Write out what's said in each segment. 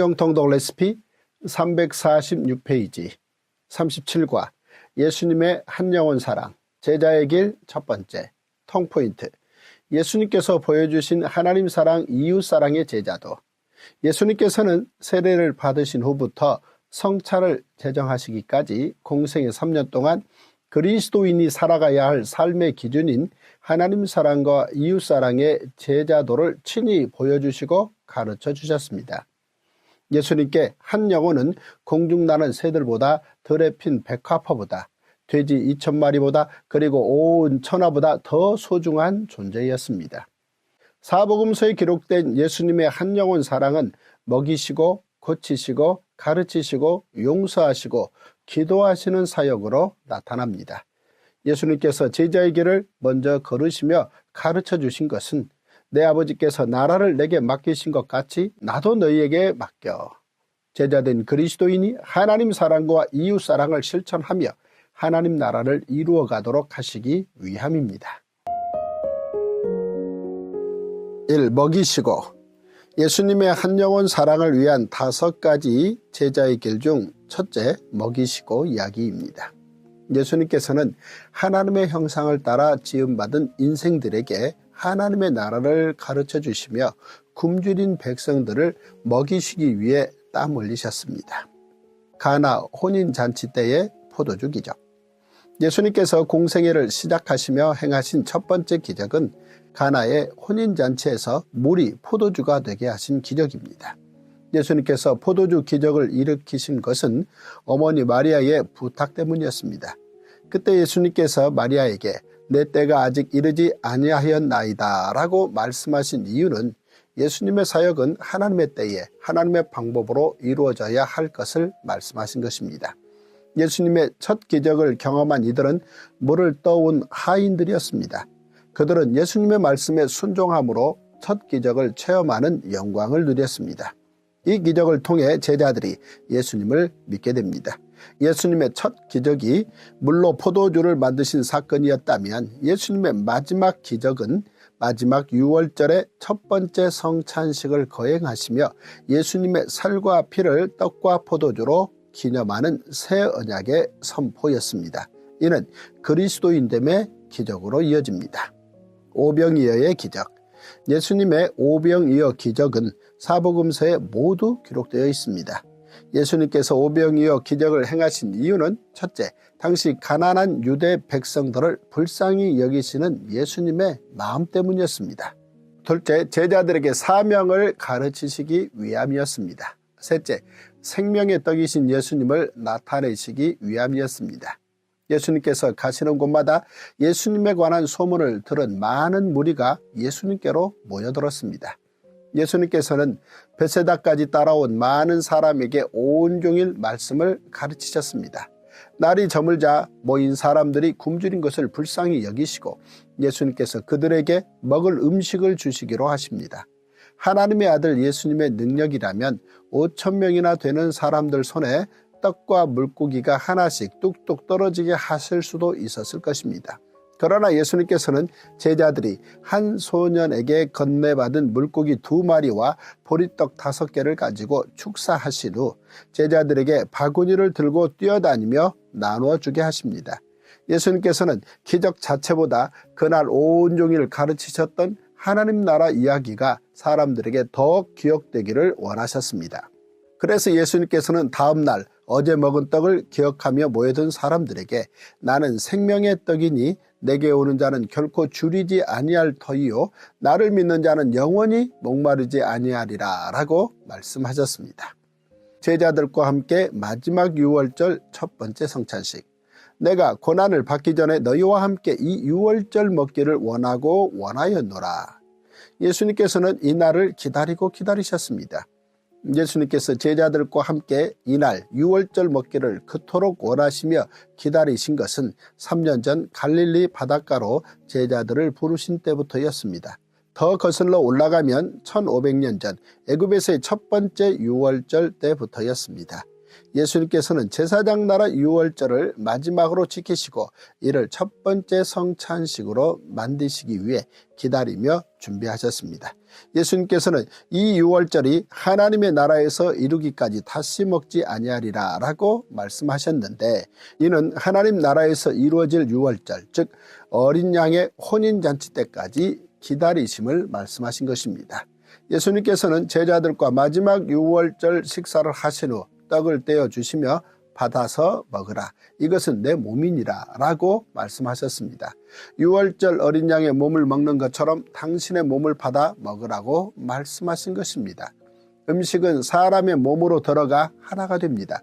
영통독 레시피 346페이지 37과 예수님의 한 영혼 사랑 제자의 길 첫 번째 통포인트 예수님께서 보여주신 하나님 사랑 이웃 사랑의 제자도 예수님께서는 세례를 받으신 후부터 성찬을 제정하시기까지 공생의 3년 동안 그리스도인이 살아가야 할 삶의 기준인 하나님 사랑과 이웃 사랑의 제자도를 친히 보여주시고 가르쳐 주셨습니다. 예수님께 한 영혼은 공중나는 새들보다 들에 핀 백합화보다 돼지 2,000마리보다 그리고 온 천하보다 더 소중한 존재였습니다. 사복음서에 기록된 예수님의 한 영혼 사랑은 먹이시고 고치시고 가르치시고 용서하시고 기도하시는 사역으로 나타납니다. 예수님께서 제자의 길을 먼저 걸으시며 가르쳐 주신 것은 내 아버지께서 나라를 내게 맡기신 것 같이 나도 너희에게 맡겨. 제자된 그리스도인이 하나님 사랑과 이웃 사랑을 실천하며 하나님 나라를 이루어 가도록 하시기 위함입니다. 1. 먹이시고 예수님의 한 영혼 사랑을 위한 5가지 제자의 길 중 첫째, 먹이시고 이야기입니다. 예수님께서는 하나님의 형상을 따라 지음받은 인생들에게 하나님의 나라를 가르쳐 주시며 굶주린 백성들을 먹이시기 위해 땀 흘리셨습니다. 가나 혼인잔치 때의 포도주 기적. 예수님께서 공생애를 시작하시며 행하신 첫 번째 기적은 가나의 혼인잔치에서 물이 포도주가 되게 하신 기적입니다. 예수님께서 포도주 기적을 일으키신 것은 어머니 마리아의 부탁 때문이었습니다. 그때 예수님께서 마리아에게 내 때가 아직 이르지 아니하였나이다 라고 말씀하신 이유는 예수님의 사역은 하나님의 때에 하나님의 방법으로 이루어져야 할 것을 말씀하신 것입니다. 예수님의 첫 기적을 경험한 이들은 물을 떠온 하인들이었습니다. 그들은 예수님의 말씀에 순종함으로 첫 기적을 체험하는 영광을 누렸습니다. 이 기적을 통해 제자들이 예수님을 믿게 됩니다. 예수님의 첫 기적이 물로 포도주를 만드신 사건이었다면 예수님의 마지막 기적은 마지막 유월절의 첫 번째 성찬식을 거행하시며 예수님의 살과 피를 떡과 포도주로 기념하는 새 언약의 선포였습니다. 이는 그리스도인됨의 기적으로 이어집니다. 오병이어의 기적. 예수님의 오병이어 기적은 사복음서에 모두 기록되어 있습니다. 예수님께서 오병이어 기적을 행하신 이유는 첫째, 당시 가난한 유대 백성들을 불쌍히 여기시는 예수님의 마음 때문이었습니다. 둘째, 제자들에게 사명을 가르치시기 위함이었습니다. 셋째, 생명의 떡이신 예수님을 나타내시기 위함이었습니다. 예수님께서 가시는 곳마다 예수님에 관한 소문을 들은 많은 무리가 예수님께로 모여들었습니다. 예수님께서는 베세다까지 따라온 많은 사람에게 온종일 말씀을 가르치셨습니다. 날이 저물자 모인 사람들이 굶주린 것을 불쌍히 여기시고 예수님께서 그들에게 먹을 음식을 주시기로 하십니다. 하나님의 아들 예수님의 능력이라면 5,000명이나 되는 사람들 손에 떡과 물고기가 하나씩 뚝뚝 떨어지게 하실 수도 있었을 것입니다. 그러나 예수님께서는 제자들이 한 소년에게 건네받은 물고기 2마리와 보리떡 5개를 가지고 축사하신 후 제자들에게 바구니를 들고 뛰어다니며 나누어 주게 하십니다. 예수님께서는 기적 자체보다 그날 온종일 가르치셨던 하나님 나라 이야기가 사람들에게 더 기억되기를 원하셨습니다. 그래서 예수님께서는 다음 날 어제 먹은 떡을 기억하며 모여든 사람들에게 나는 생명의 떡이니 내게 오는 자는 결코 줄이지 아니할 터이요 나를 믿는 자는 영원히 목마르지 아니하리라 라고 말씀하셨습니다. 제자들과 함께 마지막 유월절 첫 번째 성찬식. 내가 고난을 받기 전에 너희와 함께 이 유월절 먹기를 원하고 원하였노라. 예수님께서는 이 날을 기다리고 기다리셨습니다. 예수님께서 제자들과 함께 이날 유월절 먹기를 그토록 원하시며 기다리신 것은 3년 전 갈릴리 바닷가로 제자들을 부르신 때부터였습니다. 더 거슬러 올라가면 1500년 전 애굽에서의 첫 번째 유월절 때부터였습니다. 예수님께서는 제사장 나라 유월절을 마지막으로 지키시고 이를 첫 번째 성찬식으로 만드시기 위해 기다리며 준비하셨습니다. 예수님께서는 이 유월절이 하나님의 나라에서 이루기까지 다시 먹지 아니하리라 라고 말씀하셨는데, 이는 하나님 나라에서 이루어질 유월절, 즉 어린 양의 혼인잔치 때까지 기다리심을 말씀하신 것입니다. 예수님께서는 제자들과 마지막 유월절 식사를 하신 후 떡을 떼어 주시며 받아서 먹으라, 이것은 내 몸이니라 라고 말씀하셨습니다. 유월절 어린 양의 몸을 먹는 것처럼 당신의 몸을 받아 먹으라고 말씀하신 것입니다. 음식은 사람의 몸으로 들어가 하나가 됩니다.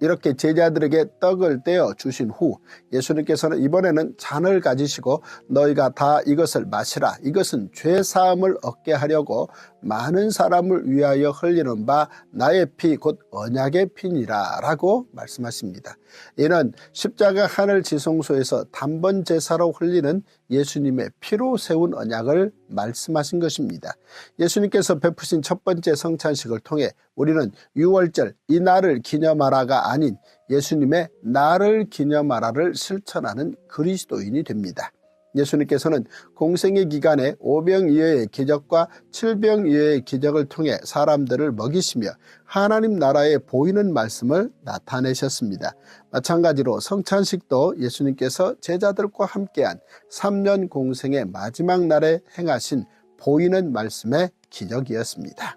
이렇게 제자들에게 떡을 떼어 주신 후 예수님께서는 이번에는 잔을 가지시고 너희가 다 이것을 마시라, 이것은 죄사함을 얻게 하려고 많은 사람을 위하여 흘리는 바 나의 피 곧 언약의 피니라 라고 말씀하십니다. 이는 십자가 하늘 지성소에서 단번 제사로 흘리는 예수님의 피로 세운 언약을 말씀하신 것입니다. 예수님께서 베푸신 첫 번째 성찬식을 통해 우리는 유월절 이 날을 기념하라가 아닌 예수님의 나를 기념하라를 실천하는 그리스도인이 됩니다. 예수님께서는 공생의 기간에 오병이어의 기적과 칠병이어의 기적을 통해 사람들을 먹이시며 하나님 나라에 보이는 말씀을 나타내셨습니다. 마찬가지로 성찬식도 예수님께서 제자들과 함께한 3년 공생의 마지막 날에 행하신 보이는 말씀의 기적이었습니다.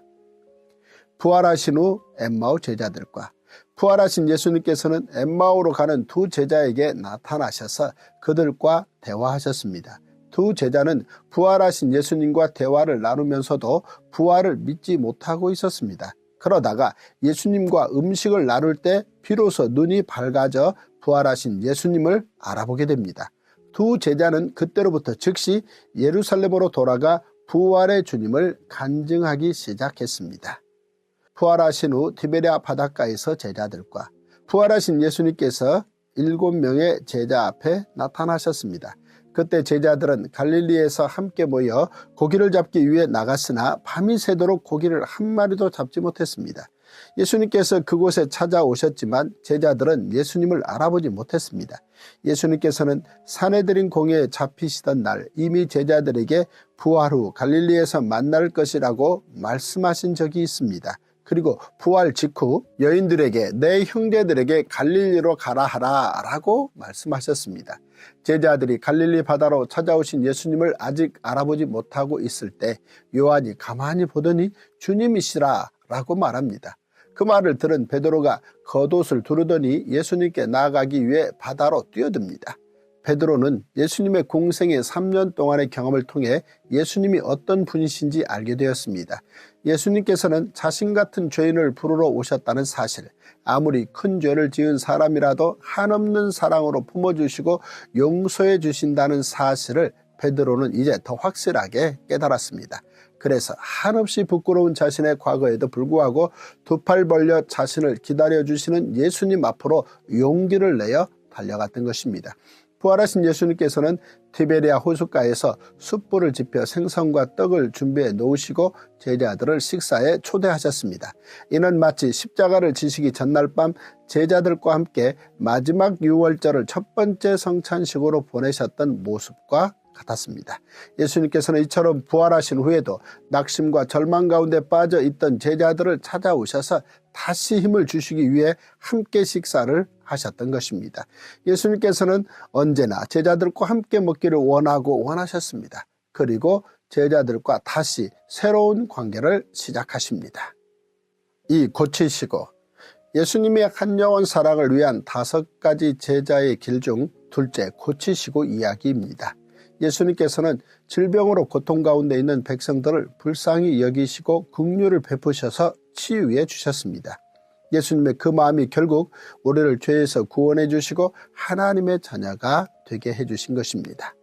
부활하신 후 엠마오 제자들과 부활하신 예수님께서는 엠마오로 가는 두 제자에게 나타나셔서 그들과 대화하셨습니다. 두 제자는 부활하신 예수님과 대화를 나누면서도 부활을 믿지 못하고 있었습니다. 그러다가 예수님과 음식을 나눌 때 비로소 눈이 밝아져 부활하신 예수님을 알아보게 됩니다. 두 제자는 그때로부터 즉시 예루살렘으로 돌아가 부활의 주님을 간증하기 시작했습니다. 부활하신 후 티베리아 바닷가에서 제자들과 부활하신 예수님께서 7명의 제자 앞에 나타나셨습니다. 그때 제자들은 갈릴리에서 함께 모여 고기를 잡기 위해 나갔으나 밤이 새도록 고기를 한 마리도 잡지 못했습니다. 예수님께서 그곳에 찾아오셨지만 제자들은 예수님을 알아보지 못했습니다. 예수님께서는 사내들인 공회에 잡히시던 날 이미 제자들에게 부활 후 갈릴리에서 만날 것이라고 말씀하신 적이 있습니다. 그리고 부활 직후 여인들에게 내 형제들에게 갈릴리로 가라 하라 라고 말씀하셨습니다. 제자들이 갈릴리 바다로 찾아오신 예수님을 아직 알아보지 못하고 있을 때 요한이 가만히 보더니 주님이시라 라고 말합니다. 그 말을 들은 베드로가 겉옷을 두르더니 예수님께 나아가기 위해 바다로 뛰어듭니다. 베드로는 예수님의 공생의 3년 동안의 경험을 통해 예수님이 어떤 분이신지 알게 되었습니다. 예수님께서는 자신 같은 죄인을 부르러 오셨다는 사실, 아무리 큰 죄를 지은 사람이라도 한없는 사랑으로 품어주시고 용서해 주신다는 사실을 베드로는 이제 더 확실하게 깨달았습니다. 그래서 한없이 부끄러운 자신의 과거에도 불구하고 두 팔 벌려 자신을 기다려주시는 예수님 앞으로 용기를 내어 달려갔던 것입니다. 부활하신 예수님께서는 티베리아 호숫가에서 숯불을 지펴 생선과 떡을 준비해 놓으시고 제자들을 식사에 초대하셨습니다. 이는 마치 십자가를 지시기 전날 밤 제자들과 함께 마지막 유월절을 첫 번째 성찬식으로 보내셨던 모습과 같았습니다. 예수님께서는 이처럼 부활하신 후에도 낙심과 절망 가운데 빠져 있던 제자들을 찾아오셔서 다시 힘을 주시기 위해 함께 식사를 하셨던 것입니다. 예수님께서는 언제나 제자들과 함께 먹기를 원하고 원하셨습니다. 그리고 제자들과 다시 새로운 관계를 시작하십니다. 이 고치시고 예수님의 한 영혼 사랑을 위한 5가지 제자의 길 중 둘째 고치시고 이야기입니다. 예수님께서는 질병으로 고통 가운데 있는 백성들을 불쌍히 여기시고 긍휼을 베푸셔서 치유해 주셨습니다. 예수님의 그 마음이 결국 우리를 죄에서 구원해 주시고 하나님의 자녀가 되게 해 주신 것입니다.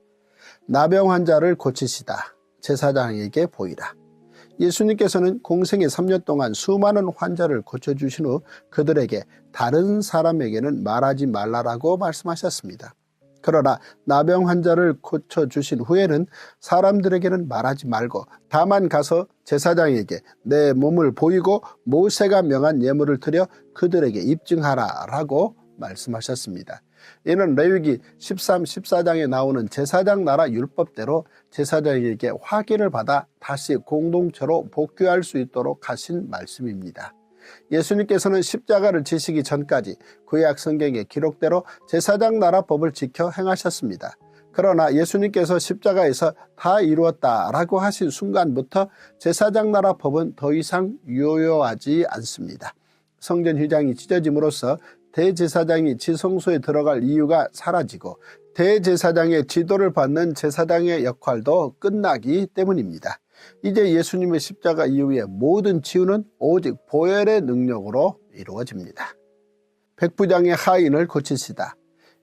나병 환자를 고치시다. 제사장에게 보이라. 예수님께서는 공생의 3년 동안 수많은 환자를 고쳐주신 후 그들에게 다른 사람에게는 말하지 말라라고 말씀하셨습니다. 그러나 나병 환자를 고쳐주신 후에는 사람들에게는 말하지 말고 다만 가서 제사장에게 내 몸을 보이고 모세가 명한 예물을 드려 그들에게 입증하라 라고 말씀하셨습니다. 이는 레위기 13, 14장에 나오는 제사장 나라 율법대로 제사장에게 확인을 받아 다시 공동체로 복귀할 수 있도록 하신 말씀입니다. 예수님께서는 십자가를 지시기 전까지 구약 성경의 기록대로 제사장 나라 법을 지켜 행하셨습니다. 그러나 예수님께서 십자가에서 다 이루었다라고 하신 순간부터 제사장 나라 법은 더 이상 유효하지 않습니다. 성전 휘장이 찢어짐으로써 대제사장이 지성소에 들어갈 이유가 사라지고 대제사장의 지도를 받는 제사장의 역할도 끝나기 때문입니다. 이제 예수님의 십자가 이후의 모든 치유는 오직 보혈의 능력으로 이루어집니다. 백부장의 하인을 고치시다.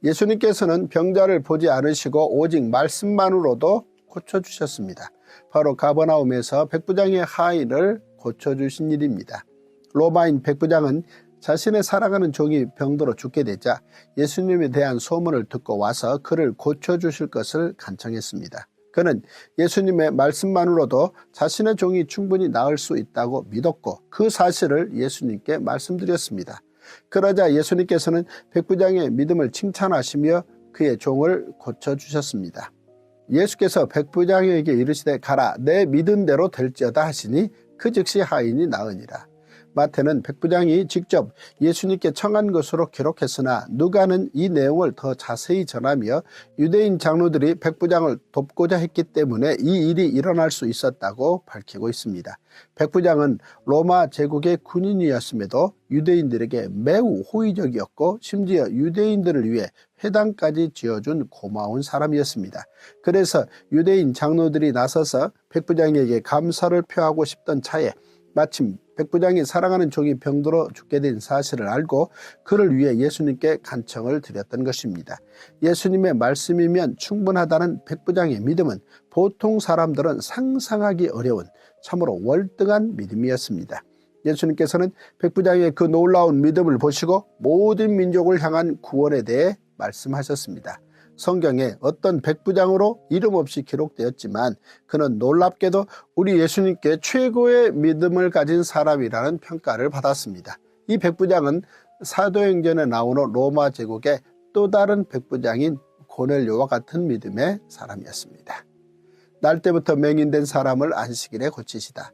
예수님께서는 병자를 보지 않으시고 오직 말씀만으로도 고쳐주셨습니다. 바로 가버나움에서 백부장의 하인을 고쳐주신 일입니다. 로마인 백부장은 자신의 사랑하는 종이 병들어 죽게 되자 예수님에 대한 소문을 듣고 와서 그를 고쳐주실 것을 간청했습니다. 그는 예수님의 말씀만으로도 자신의 종이 충분히 나을 수 있다고 믿었고 그 사실을 예수님께 말씀드렸습니다. 그러자 예수님께서는 백부장의 믿음을 칭찬하시며 그의 종을 고쳐주셨습니다. 예수께서 백부장에게 이르시되 가라 내 믿은 대로 될지어다 하시니 그 즉시 하인이 나으니라. 마태는 백부장이 직접 예수님께 청한 것으로 기록했으나 누가는 이 내용을 더 자세히 전하며 유대인 장로들이 백부장을 돕고자 했기 때문에 이 일이 일어날 수 있었다고 밝히고 있습니다. 백부장은 로마 제국의 군인이었음에도 유대인들에게 매우 호의적이었고 심지어 유대인들을 위해 회당까지 지어준 고마운 사람이었습니다. 그래서 유대인 장로들이 나서서 백부장에게 감사를 표하고 싶던 차에 마침 백부장이 사랑하는 종이 병들어 죽게 된 사실을 알고 그를 위해 예수님께 간청을 드렸던 것입니다. 예수님의 말씀이면 충분하다는 백부장의 믿음은 보통 사람들은 상상하기 어려운 참으로 월등한 믿음이었습니다. 예수님께서는 백부장의 그 놀라운 믿음을 보시고 모든 민족을 향한 구원에 대해 말씀하셨습니다. 성경에 어떤 백부장으로 이름 없이 기록되었지만 그는 놀랍게도 우리 예수님께 최고의 믿음을 가진 사람이라는 평가를 받았습니다. 이 백부장은 사도행전에 나오는 로마 제국의 또 다른 백부장인 고넬료와 같은 믿음의 사람이었습니다. 날 때부터 맹인된 사람을 안식일에 고치시다.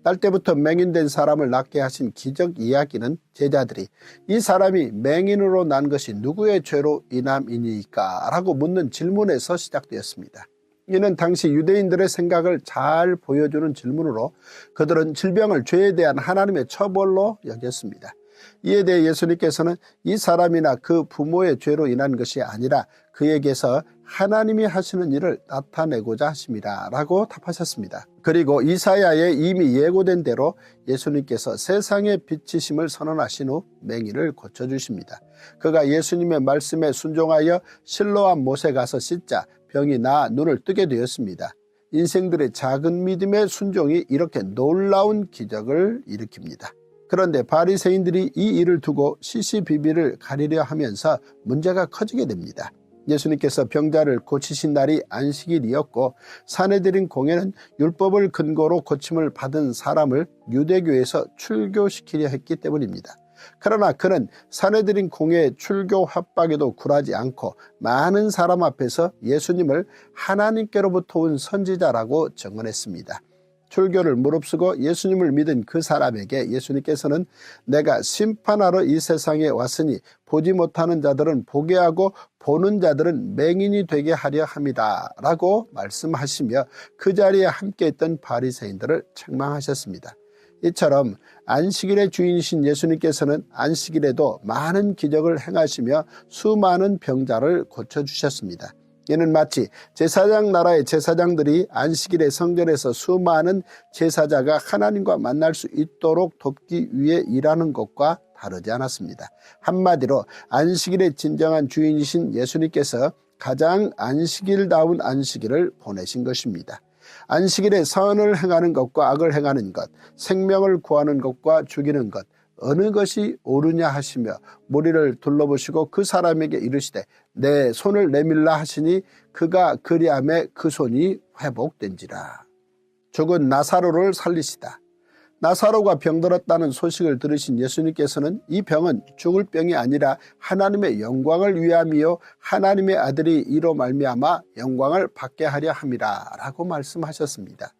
날 때부터 맹인된 사람을 낫게 하신 기적 이야기는 제자들이 이 사람이 맹인으로 난 것이 누구의 죄로 인함이니까? 라고 묻는 질문에서 시작되었습니다. 이는 당시 유대인들의 생각을 잘 보여주는 질문으로 그들은 질병을 죄에 대한 하나님의 처벌로 여겼습니다. 이에 대해 예수님께서는 이 사람이나 그 부모의 죄로 인한 것이 아니라 그에게서 하나님이 하시는 일을 나타내고자 하심이라 라고 답하셨습니다. 그리고 이사야에 이미 예고된 대로 예수님께서 세상의 빛이심을 선언하신 후 맹인을 고쳐주십니다. 그가 예수님의 말씀에 순종하여 실로암 못에 가서 씻자 병이 나아 눈을 뜨게 되었습니다. 인생들의 작은 믿음의 순종이 이렇게 놀라운 기적을 일으킵니다. 그런데 바리새인들이 이 일을 두고 시시비비를 가리려 하면서 문제가 커지게 됩니다. 예수님께서 병자를 고치신 날이 안식일이었고 사내들인 공회는 율법을 근거로 고침을 받은 사람을 유대교에서 출교시키려 했기 때문입니다. 그러나 그는 사내들인 공회의 출교 협박에도 굴하지 않고 많은 사람 앞에서 예수님을 하나님께로부터 온 선지자라고 증언했습니다. 출교를 무릅쓰고 예수님을 믿은 그 사람에게 예수님께서는 내가 심판하러 이 세상에 왔으니 보지 못하는 자들은 보게 하고 보는 자들은 맹인이 되게 하려 함이다 라고 말씀하시며 그 자리에 함께 있던 바리새인들을 책망하셨습니다. 이처럼 안식일의 주인이신 예수님께서는 안식일에도 많은 기적을 행하시며 수많은 병자를 고쳐주셨습니다. 이는 마치 제사장 나라의 제사장들이 안식일의 성전에서 수많은 제사자가 하나님과 만날 수 있도록 돕기 위해 일하는 것과 다르지 않았습니다. 한마디로 안식일의 진정한 주인이신 예수님께서 가장 안식일다운 안식일을 보내신 것입니다. 안식일에 선을 행하는 것과 악을 행하는 것, 생명을 구하는 것과 죽이는 것, 어느 것이 옳으냐 하시며 무리를 둘러보시고 그 사람에게 이르시되 내 손을 내밀라 하시니 그가 그리하매 그 손이 회복된지라. 죽은 나사로를 살리시다. 나사로가 병들었다는 소식을 들으신 예수님께서는 이 병은 죽을 병이 아니라 하나님의 영광을 위함이요 하나님의 아들이 이로 말미암아 영광을 받게 하려 함이라 라고 말씀하셨습니다.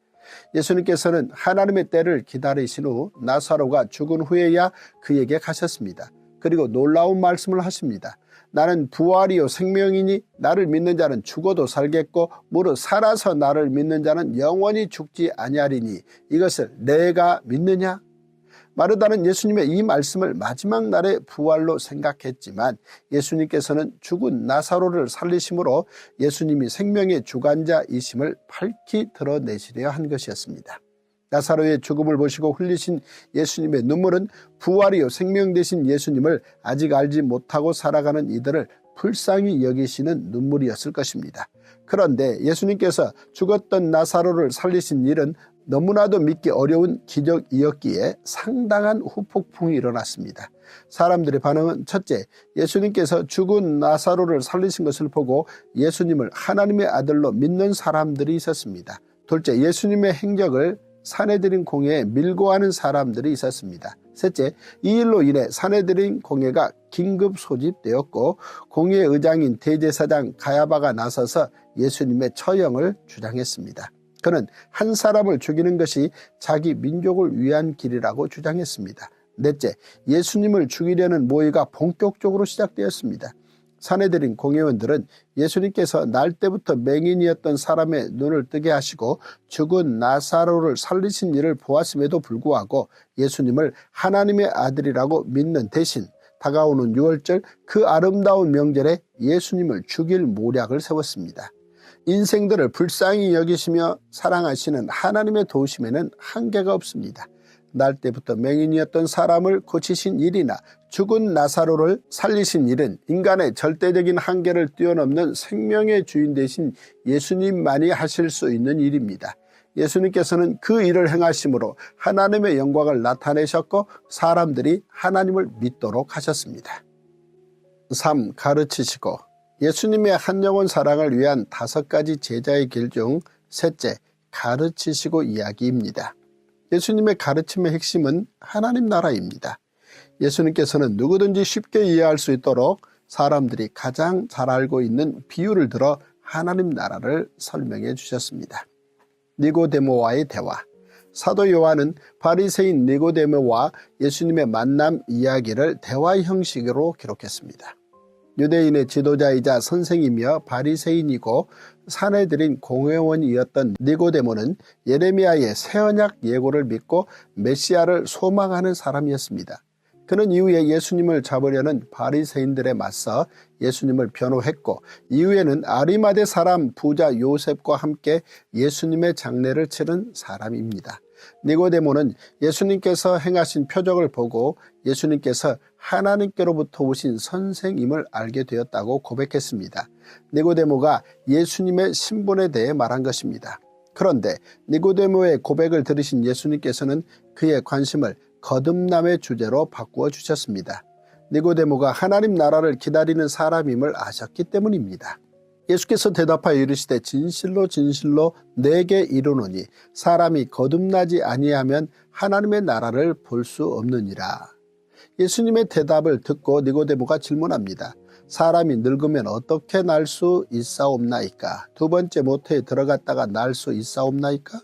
예수님께서는 하나님의 때를 기다리신 후 나사로가 죽은 후에야 그에게 가셨습니다. 그리고 놀라운 말씀을 하십니다. 나는 부활이요 생명이니 나를 믿는 자는 죽어도 살겠고 무릇 살아서 나를 믿는 자는 영원히 죽지 아니하리니 이것을 내가 믿느냐? 마르다는 예수님의 이 말씀을 마지막 날의 부활로 생각했지만 예수님께서는 죽은 나사로를 살리심으로 예수님이 생명의 주관자이심을 밝히 드러내시려 한 것이었습니다. 나사로의 죽음을 보시고 흘리신 예수님의 눈물은 부활이요 생명 되신 예수님을 아직 알지 못하고 살아가는 이들을 불쌍히 여기시는 눈물이었을 것입니다. 그런데 예수님께서 죽었던 나사로를 살리신 일은 너무나도 믿기 어려운 기적이었기에 상당한 후폭풍이 일어났습니다. 사람들의 반응은 첫째, 예수님께서 죽은 나사로를 살리신 것을 보고 예수님을 하나님의 아들로 믿는 사람들이 있었습니다. 둘째, 예수님의 행적을 사내들인 공회에 밀고 하는 사람들이 있었습니다. 셋째, 이 일로 인해 사내들인 공회가 긴급 소집되었고 공회 의장인 대제사장 가야바가 나서서 예수님의 처형을 주장했습니다. 그는 한 사람을 죽이는 것이 자기 민족을 위한 길이라고 주장했습니다. 넷째, 예수님을 죽이려는 모의가 본격적으로 시작되었습니다. 사내들인 공회원들은 예수님께서 날 때부터 맹인이었던 사람의 눈을 뜨게 하시고 죽은 나사로를 살리신 일을 보았음에도 불구하고 예수님을 하나님의 아들이라고 믿는 대신 다가오는 유월절 그 아름다운 명절에 예수님을 죽일 모략을 세웠습니다. 인생들을 불쌍히 여기시며 사랑하시는 하나님의 도우심에는 한계가 없습니다. 날 때부터 맹인이었던 사람을 고치신 일이나 죽은 나사로를 살리신 일은 인간의 절대적인 한계를 뛰어넘는 생명의 주인 되신 예수님만이 하실 수 있는 일입니다. 예수님께서는 그 일을 행하심으로 하나님의 영광을 나타내셨고 사람들이 하나님을 믿도록 하셨습니다. 3. 가르치시고 예수님의 한 영혼 사랑을 위한 5가지 제자의 길 중 셋째, 가르치시고 이야기입니다. 예수님의 가르침의 핵심은 하나님 나라입니다. 예수님께서는 누구든지 쉽게 이해할 수 있도록 사람들이 가장 잘 알고 있는 비유를 들어 하나님 나라를 설명해 주셨습니다. 니고데모와의 대화. 사도 요한은 바리새인 니고데모와 예수님의 만남 이야기를 대화 형식으로 기록했습니다. 유대인의 지도자이자 선생이며 바리새인이고 사내들인 공회원이었던 니고데모는 예레미야의 새언약 예고를 믿고 메시아를 소망하는 사람이었습니다. 그는 이후에 예수님을 잡으려는 바리새인들에 맞서 예수님을 변호했고 이후에는 아리마대 사람 부자 요셉과 함께 예수님의 장례를 치른 사람입니다. 니고데모는 예수님께서 행하신 표적을 보고 예수님께서 하나님께로부터 오신 선생임을 알게 되었다고 고백했습니다. 니고데모가 예수님의 신분에 대해 말한 것입니다. 그런데 니고데모의 고백을 들으신 예수님께서는 그의 관심을 거듭남의 주제로 바꾸어 주셨습니다. 니고데모가 하나님 나라를 기다리는 사람임을 아셨기 때문입니다. 예수께서 대답하여 이르시되 진실로 진실로 내게 이르노니 사람이 거듭나지 아니하면 하나님의 나라를 볼 수 없느니라. 예수님의 대답을 듣고 니고데모가 질문합니다. 사람이 늙으면 어떻게 날 수 있사옵나이까? 두 번째 모태에 들어갔다가 날 수 있사옵나이까?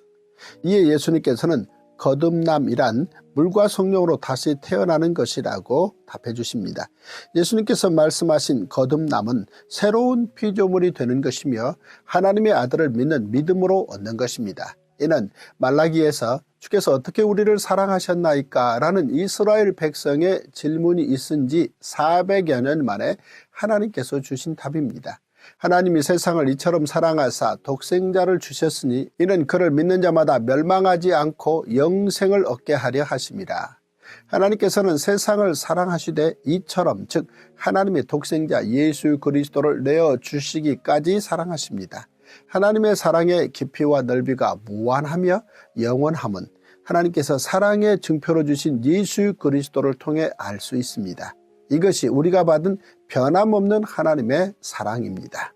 이에 예수님께서는 거듭남이란 물과 성령으로 다시 태어나는 것이라고 답해 주십니다. 예수님께서 말씀하신 거듭남은 새로운 피조물이 되는 것이며 하나님의 아들을 믿는 믿음으로 얻는 것입니다. 이는 말라기에서 주께서 어떻게 우리를 사랑하셨나이까? 라는 이스라엘 백성의 질문이 있은 지 400여 년 만에 하나님께서 주신 답입니다. 하나님이 세상을 이처럼 사랑하사 독생자를 주셨으니 이는 그를 믿는 자마다 멸망하지 않고 영생을 얻게 하려 하심이라. 하나님께서는 세상을 사랑하시되 이처럼 즉 하나님의 독생자 예수 그리스도를 내어주시기까지 사랑하십니다. 하나님의 사랑의 깊이와 넓이가 무한하며 영원함은 하나님께서 사랑의 증표로 주신 예수 그리스도를 통해 알 수 있습니다. 이것이 우리가 받은 변함없는 하나님의 사랑입니다.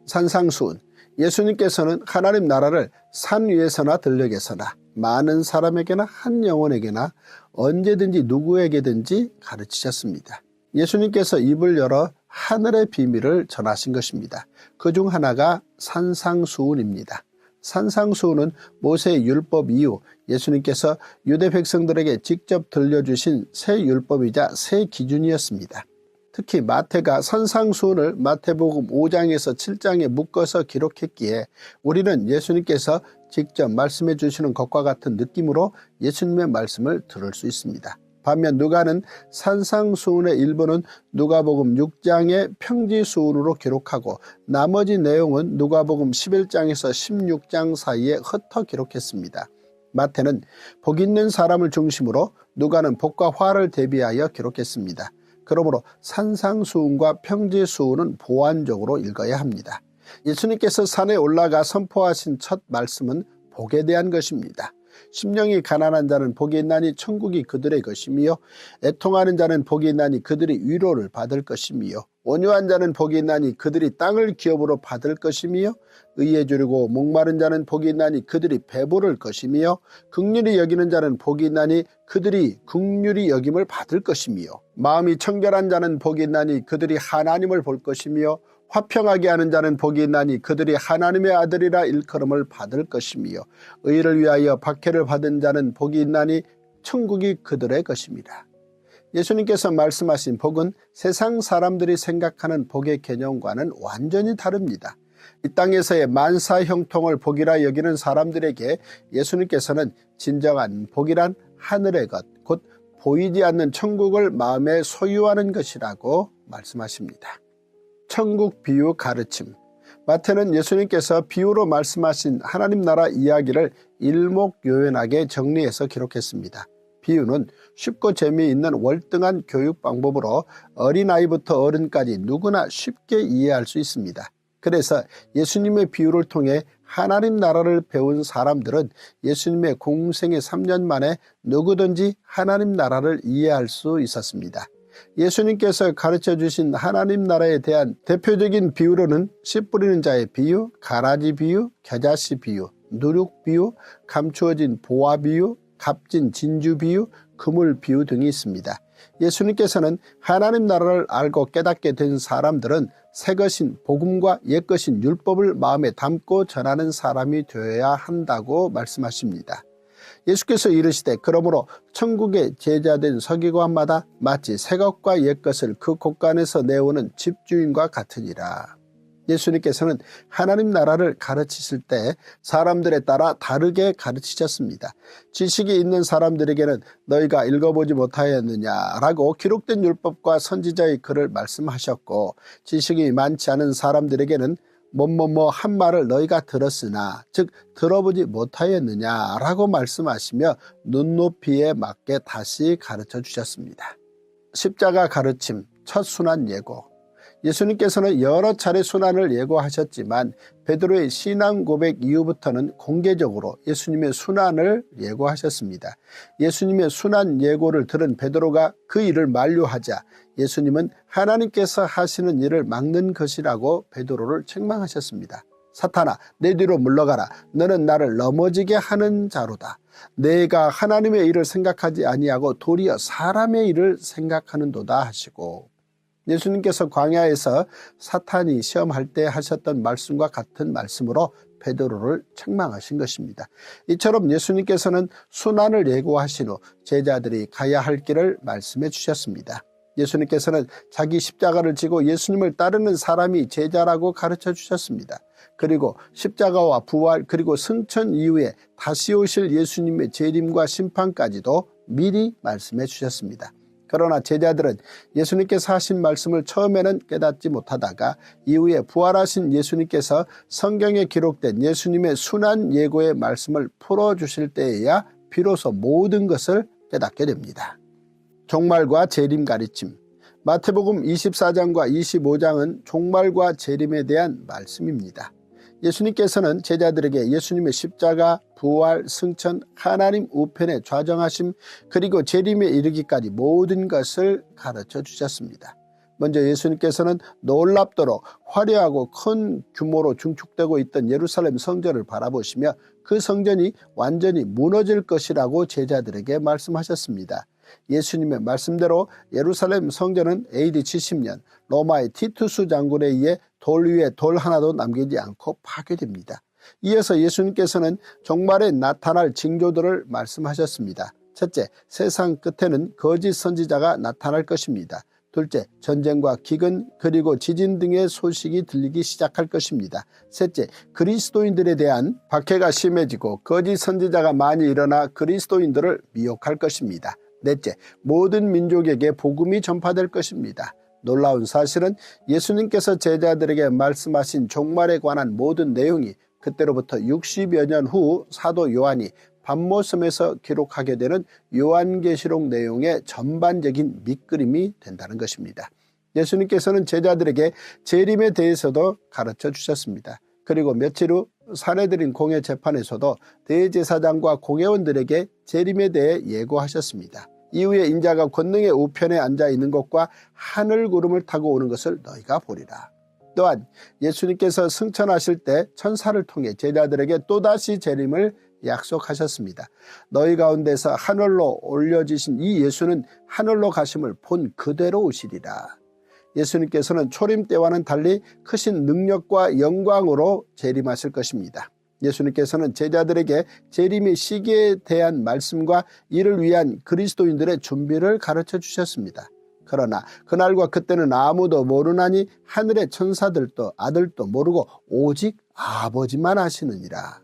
산상수훈, 예수님께서는 하나님 나라를 산 위에서나 들녘에서나 많은 사람에게나 한 영혼에게나 언제든지 누구에게든지 가르치셨습니다. 예수님께서 입을 열어 하늘의 비밀을 전하신 것입니다. 그중 하나가 산상수훈입니다. 산상수훈은 모세의 율법 이후 예수님께서 유대 백성들에게 직접 들려주신 새 율법이자 새 기준이었습니다. 특히 마태가 산상수훈을 마태복음 5장에서 7장에 묶어서 기록했기에 우리는 예수님께서 직접 말씀해 주시는 것과 같은 느낌으로 예수님의 말씀을 들을 수 있습니다. 반면 누가는 산상수훈의 일부는 누가복음 6장의 평지수훈으로 기록하고 나머지 내용은 누가복음 11장에서 16장 사이에 흩어 기록했습니다. 마태는 복 있는 사람을 중심으로, 누가는 복과 화를 대비하여 기록했습니다. 그러므로 산상수훈과 평지수훈은 보완적으로 읽어야 합니다. 예수님께서 산에 올라가 선포하신 첫 말씀은 복에 대한 것입니다. 심령이 가난한 자는 복이 있나니 천국이 그들의 것이며, 애통하는 자는 복이 있나니 그들이 위로를 받을 것이며, 온유한 자는 복이 있나니 그들이 땅을 기업으로 받을 것이며, 의에 주르고 목마른 자는 복이 있나니 그들이 배부를 것이며, 긍휼히 여기는 자는 복이 있나니 그들이 긍휼히 여김을 받을 것이며, 마음이 청결한 자는 복이 있나니 그들이 하나님을 볼 것이며, 화평하게 하는 자는 복이 있나니 그들이 하나님의 아들이라 일컬음을 받을 것이며, 의를 위하여 박해를 받은 자는 복이 있나니 천국이 그들의 것입니다. 예수님께서 말씀하신 복은 세상 사람들이 생각하는 복의 개념과는 완전히 다릅니다. 이 땅에서의 만사 형통을 복이라 여기는 사람들에게 예수님께서는 진정한 복이란 하늘의 것, 곧 보이지 않는 천국을 마음에 소유하는 것이라고 말씀하십니다. 천국 비유 가르침. 마태는 예수님께서 비유로 말씀하신 하나님 나라 이야기를 일목요연하게 정리해서 기록했습니다. 비유는 쉽고 재미있는 월등한 교육 방법으로 어린아이부터 어른까지 누구나 쉽게 이해할 수 있습니다. 그래서 예수님의 비유를 통해 하나님 나라를 배운 사람들은 예수님의 공생의 3년 만에 누구든지 하나님 나라를 이해할 수 있었습니다. 예수님께서 가르쳐 주신 하나님 나라에 대한 대표적인 비유로는 씨 뿌리는 자의 비유, 가라지 비유, 겨자씨 비유, 누룩 비유, 감추어진 보화 비유, 값진 진주 비유, 그물 비유 등이 있습니다. 예수님께서는 하나님 나라를 알고 깨닫게 된 사람들은 새 것인 복음과 옛 것인 율법을 마음에 담고 전하는 사람이 되어야 한다고 말씀하십니다. 예수께서 이르시되 그러므로 천국의 제자된 서기관마다 마치 새 것과 옛 것을 그 곳간에서 내오는 집주인과 같으니라. 예수님께서는 하나님 나라를 가르치실 때 사람들에 따라 다르게 가르치셨습니다. 지식이 있는 사람들에게는 너희가 읽어보지 못하였느냐라고 기록된 율법과 선지자의 글을 말씀하셨고, 지식이 많지 않은 사람들에게는 뭐뭐뭐 한 말을 너희가 들었으나 즉 들어보지 못하였느냐라고 말씀하시며 눈높이에 맞게 다시 가르쳐 주셨습니다. 십자가 가르침, 첫 순환 예고. 예수님께서는 여러 차례 순환을 예고하셨지만 베드로의 신앙 고백 이후부터는 공개적으로 예수님의 순환을 예고하셨습니다. 예수님의 순환 예고를 들은 베드로가 그 일을 만류하자 예수님은 하나님께서 하시는 일을 막는 것이라고 베드로를 책망하셨습니다. 사탄아, 내 뒤로 물러가라. 너는 나를 넘어지게 하는 자로다. 내가 하나님의 일을 생각하지 아니하고 도리어 사람의 일을 생각하는도다 하시고, 예수님께서 광야에서 사탄이 시험할 때 하셨던 말씀과 같은 말씀으로 베드로를 책망하신 것입니다. 이처럼 예수님께서는 순환을 예고하신 후 제자들이 가야 할 길을 말씀해 주셨습니다. 예수님께서는 자기 십자가를 지고 예수님을 따르는 사람이 제자라고 가르쳐 주셨습니다. 그리고 십자가와 부활 그리고 승천 이후에 다시 오실 예수님의 재림과 심판까지도 미리 말씀해 주셨습니다. 그러나 제자들은 예수님께서 하신 말씀을 처음에는 깨닫지 못하다가 이후에 부활하신 예수님께서 성경에 기록된 예수님의 순환 예고의 말씀을 풀어주실 때에야 비로소 모든 것을 깨닫게 됩니다. 종말과 재림 가르침. 마태복음 24장과 25장은 종말과 재림에 대한 말씀입니다. 예수님께서는 제자들에게 예수님의 십자가, 부활, 승천, 하나님 우편에 좌정하심, 그리고 재림에 이르기까지 모든 것을 가르쳐 주셨습니다. 먼저 예수님께서는 놀랍도록 화려하고 큰 규모로 중축되고 있던 예루살렘 성전을 바라보시며 그 성전이 완전히 무너질 것이라고 제자들에게 말씀하셨습니다. 예수님의 말씀대로 예루살렘 성전은 AD 70년 로마의 티투스 장군에 의해 돌 위에 돌 하나도 남기지 않고 파괴됩니다. 이어서 예수님께서는 종말에 나타날 징조들을 말씀하셨습니다. 첫째, 세상 끝에는 거짓 선지자가 나타날 것입니다. 둘째, 전쟁과 기근 그리고 지진 등의 소식이 들리기 시작할 것입니다. 셋째, 그리스도인들에 대한 박해가 심해지고 거짓 선지자가 많이 일어나 그리스도인들을 미혹할 것입니다. 넷째, 모든 민족에게 복음이 전파될 것입니다. 놀라운 사실은 예수님께서 제자들에게 말씀하신 종말에 관한 모든 내용이 그때로부터 60여 년 후 사도 요한이 patmos섬에서 기록하게 되는 요한계시록 내용의 전반적인 밑그림이 된다는 것입니다. 예수님께서는 제자들에게 재림에 대해서도 가르쳐 주셨습니다. 그리고 며칠 후 사내들인 공회 재판에서도 대제사장과 공회원들에게 재림에 대해 예고하셨습니다. 이후에 인자가 권능의 우편에 앉아 있는 것과 하늘 구름을 타고 오는 것을 너희가 보리라. 또한 예수님께서 승천하실 때 천사를 통해 제자들에게 또다시 재림을 약속하셨습니다. 너희 가운데서 하늘로 올려지신 이 예수는 하늘로 가심을 본 그대로 오시리라. 예수님께서는 초림 때와는 달리 크신 능력과 영광으로 재림하실 것입니다. 예수님께서는 제자들에게 재림의 시기에 대한 말씀과 이를 위한 그리스도인들의 준비를 가르쳐 주셨습니다. 그러나 그날과 그때는 아무도 모르나니 하늘의 천사들도 아들도 모르고 오직 아버지만 아시느니라.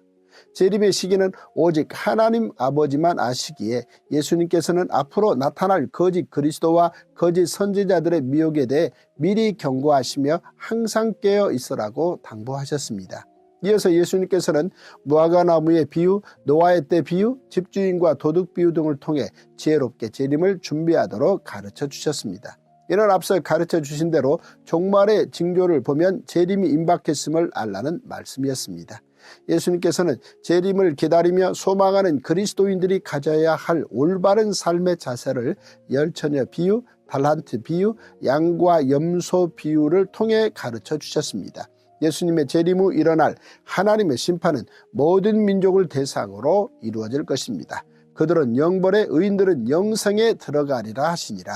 재림의 시기는 오직 하나님 아버지만 아시기에 예수님께서는 앞으로 나타날 거짓 그리스도와 거짓 선지자들의 미혹에 대해 미리 경고하시며 항상 깨어 있으라고 당부하셨습니다. 이어서 예수님께서는 무화과나무의 비유, 노아의 때 비유, 집주인과 도둑 비유 등을 통해 지혜롭게 재림을 준비하도록 가르쳐 주셨습니다. 이는 앞서 가르쳐 주신 대로 종말의 징조를 보면 재림이 임박했음을 알라는 말씀이었습니다. 예수님께서는 재림을 기다리며 소망하는 그리스도인들이 가져야 할 올바른 삶의 자세를 열처녀 비유, 달란트 비유, 양과 염소 비유를 통해 가르쳐 주셨습니다. 예수님의 재림 후 일어날 하나님의 심판은 모든 민족을 대상으로 이루어질 것입니다. 그들은 영벌에 의인들은 영생에 들어가리라 하시니라.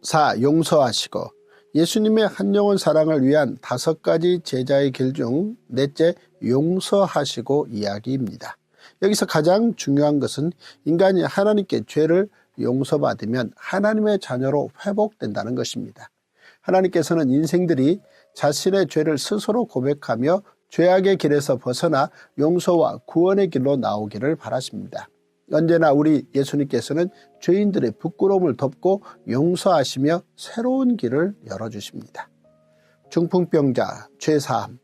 4. 용서하시고 예수님의 한 영혼 사랑을 위한 5가지 제자의 길 중 넷째, 용서하시고 이야기입니다. 여기서 가장 중요한 것은 인간이 하나님께 죄를 용서받으면 하나님의 자녀로 회복된다는 것입니다. 하나님께서는 인생들이 자신의 죄를 스스로 고백하며 죄악의 길에서 벗어나 용서와 구원의 길로 나오기를 바라십니다. 언제나 우리 예수님께서는 죄인들의 부끄러움을 덮고 용서하시며 새로운 길을 열어주십니다. 중풍병자, 죄사함.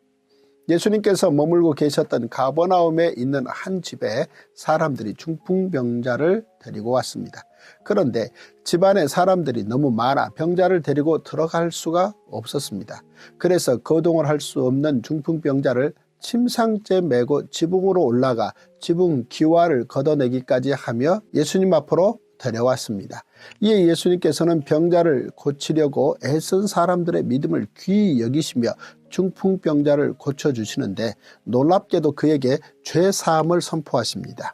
예수님께서 머물고 계셨던 가버나움에 있는 한 집에 사람들이 중풍병자를 데리고 왔습니다. 그런데 집안에 사람들이 너무 많아 병자를 데리고 들어갈 수가 없었습니다. 그래서 거동을 할 수 없는 중풍병자를 침상째 메고 지붕으로 올라가 지붕 기와를 걷어내기까지 하며 예수님 앞으로 데려왔습니다. 이에 예수님께서는 병자를 고치려고 애쓴 사람들의 믿음을 귀히 여기시며 중풍병자를 고쳐주시는데 놀랍게도 그에게 죄사함을 선포하십니다.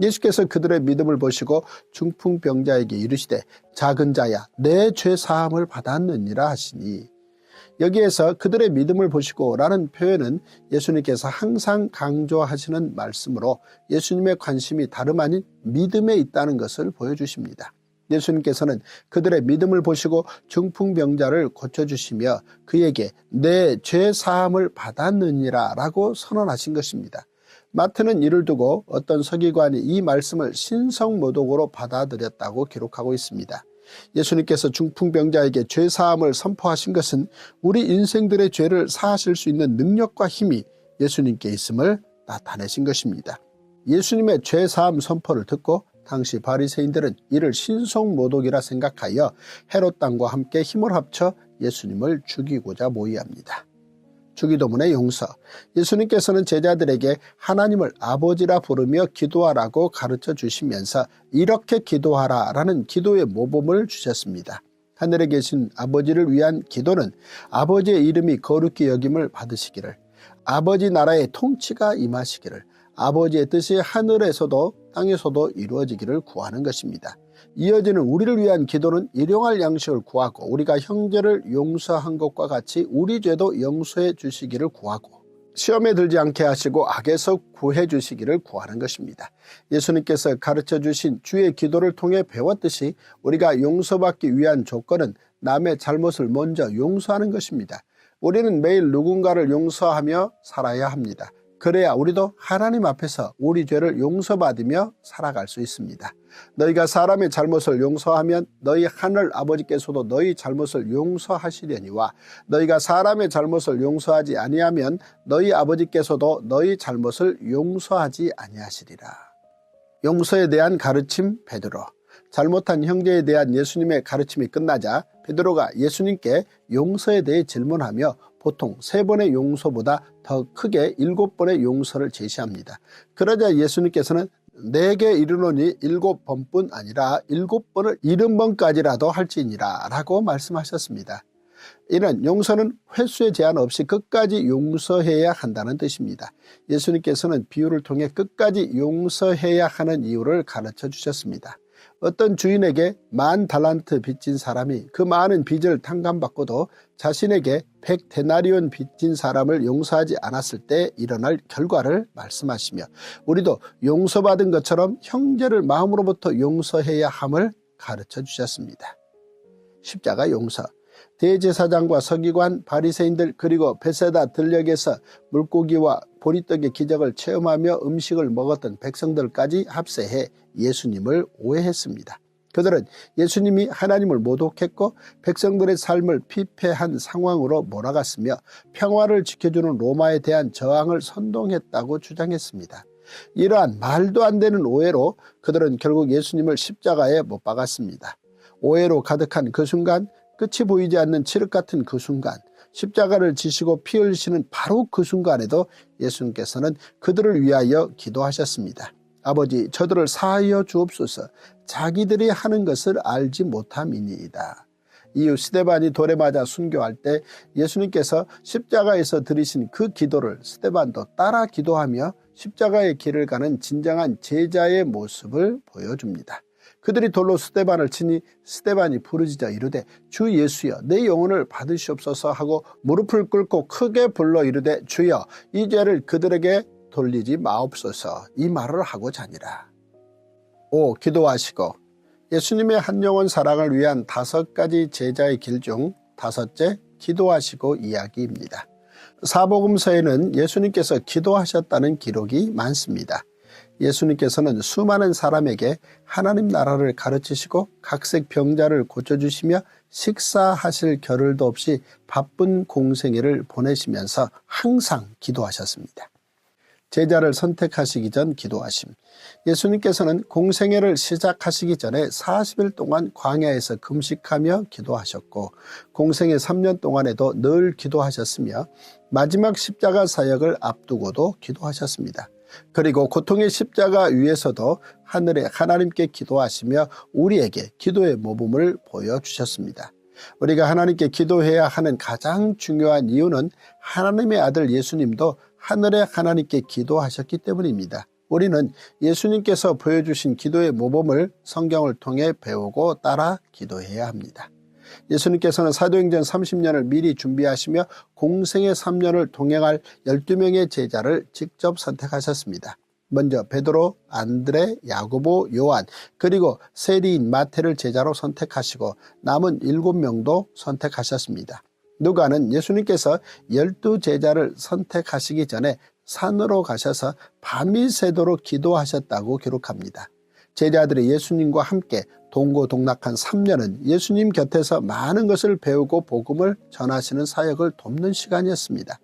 예수께서 그들의 믿음을 보시고 중풍병자에게 이르시되 작은 자야 내 죄사함을 받았느니라 하시니, 여기에서 그들의 믿음을 보시고 라는 표현은 예수님께서 항상 강조하시는 말씀으로 예수님의 관심이 다름 아닌 믿음에 있다는 것을 보여주십니다. 예수님께서는 그들의 믿음을 보시고 중풍병자를 고쳐주시며 그에게 내 죄사함을 받았느니라 라고 선언하신 것입니다. 마태는 이를 두고 어떤 서기관이 이 말씀을 신성모독으로 받아들였다고 기록하고 있습니다. 예수님께서 중풍병자에게 죄사함을 선포하신 것은 우리 인생들의 죄를 사하실 수 있는 능력과 힘이 예수님께 있음을 나타내신 것입니다. 예수님의 죄사함 선포를 듣고 당시 바리새인들은 이를 신성모독이라 생각하여 헤롯 당과 함께 힘을 합쳐 예수님을 죽이고자 모의합니다. 주기도문의 용서. 예수님께서는 제자들에게 하나님을 아버지라 부르며 기도하라고 가르쳐 주시면서 이렇게 기도하라라는 기도의 모범을 주셨습니다. 하늘에 계신 아버지를 위한 기도는 아버지의 이름이 거룩히 여김을 받으시기를, 아버지 나라의 통치가 임하시기를, 아버지의 뜻이 하늘에서도 땅에서도 이루어지기를 구하는 것입니다. 이어지는 우리를 위한 기도는 일용할 양식을 구하고 우리가 형제를 용서한 것과 같이 우리 죄도 용서해 주시기를 구하고 시험에 들지 않게 하시고 악에서 구해 주시기를 구하는 것입니다. 예수님께서 가르쳐 주신 주의 기도를 통해 배웠듯이 우리가 용서받기 위한 조건은 남의 잘못을 먼저 용서하는 것입니다. 우리는 매일 누군가를 용서하며 살아야 합니다. 그래야 우리도 하나님 앞에서 우리 죄를 용서받으며 살아갈 수 있습니다. 너희가 사람의 잘못을 용서하면 너희 하늘 아버지께서도 너희 잘못을 용서하시려니와 너희가 사람의 잘못을 용서하지 아니하면 너희 아버지께서도 너희 잘못을 용서하지 아니하시리라. 용서에 대한 가르침 베드로. 잘못한 형제에 대한 예수님의 가르침이 끝나자 베드로가 예수님께 용서에 대해 질문하며 보통 3번의 용서보다 더 크게 7번의 용서를 제시합니다. 그러자 예수님께서는 내게 이르노니 7번뿐 아니라 7번을 70번까지라도 할지니라 라고 말씀하셨습니다. 이는 용서는 횟수의 제한 없이 끝까지 용서해야 한다는 뜻입니다. 예수님께서는 비유를 통해 끝까지 용서해야 하는 이유를 가르쳐 주셨습니다. 어떤 주인에게 10,000달란트 빚진 사람이 그 많은 빚을 탕감받고도 자신에게 100데나리온 빚진 사람을 용서하지 않았을 때 일어날 결과를 말씀하시며 우리도 용서받은 것처럼 형제를 마음으로부터 용서해야 함을 가르쳐 주셨습니다. 십자가 용서. 대제사장과 서기관, 바리새인들 그리고 베세다 들녘에서 물고기와 보리떡의 기적을 체험하며 음식을 먹었던 백성들까지 합세해 예수님을 오해했습니다. 그들은 예수님이 하나님을 모독했고 백성들의 삶을 피폐한 상황으로 몰아갔으며 평화를 지켜주는 로마에 대한 저항을 선동했다고 주장했습니다. 이러한 말도 안 되는 오해로 그들은 결국 예수님을 십자가에 못 박았습니다. 오해로 가득한 그 순간, 끝이 보이지 않는 칠흑 같은 그 순간, 십자가를 지시고 피 흘리시는 바로 그 순간에도 예수님께서는 그들을 위하여 기도하셨습니다. 아버지, 저들을 사하여 주옵소서. 자기들이 하는 것을 알지 못함이니이다. 이후 스데반이 돌에 맞아 순교할 때 예수님께서 십자가에서 드리신 그 기도를 스데반도 따라 기도하며 십자가의 길을 가는 진정한 제자의 모습을 보여줍니다. 그들이 돌로 스데반을 치니 스데반이 부르짖어 이르되 주 예수여 내 영혼을 받으시옵소서 하고 무릎을 꿇고 크게 불러 이르되 주여 이 죄를 그들에게 돌리지 마옵소서 이 말을 하고자 하니라. 5. 기도하시고. 예수님의 한 영혼 사랑을 위한 5가지 제자의 길 중 5째 기도하시고 이야기입니다. 사복음서에는 예수님께서 기도하셨다는 기록이 많습니다. 예수님께서는 수많은 사람에게 하나님 나라를 가르치시고 각색 병자를 고쳐주시며 식사하실 겨를도 없이 바쁜 공생애를 보내시면서 항상 기도하셨습니다. 제자를 선택하시기 전 기도하심. 예수님께서는 공생애를 시작하시기 전에 40일 동안 광야에서 금식하며 기도하셨고 공생애 3년 동안에도 늘 기도하셨으며 마지막 십자가 사역을 앞두고도 기도하셨습니다. 그리고 고통의 십자가 위에서도 하늘에 하나님께 기도하시며 우리에게 기도의 모범을 보여주셨습니다. 우리가 하나님께 기도해야 하는 가장 중요한 이유는 하나님의 아들 예수님도 하늘에 하나님께 기도하셨기 때문입니다. 우리는 예수님께서 보여주신 기도의 모범을 성경을 통해 배우고 따라 기도해야 합니다. 예수님께서는 사도행전 30년을 미리 준비하시며 공생의 3년을 동행할 12명의 제자를 직접 선택하셨습니다. 먼저 베드로, 안드레, 야고보, 요한 그리고 세리인 마태를 제자로 선택하시고 남은 7명도 선택하셨습니다. 누가는 예수님께서 12제자를 선택하시기 전에 산으로 가셔서 밤이 새도록 기도하셨다고 기록합니다. 제자들이 예수님과 함께 동고동락한 3년은 예수님 곁에서 많은 것을 배우고 복음을 전하시는 사역을 돕는 시간이었습니다.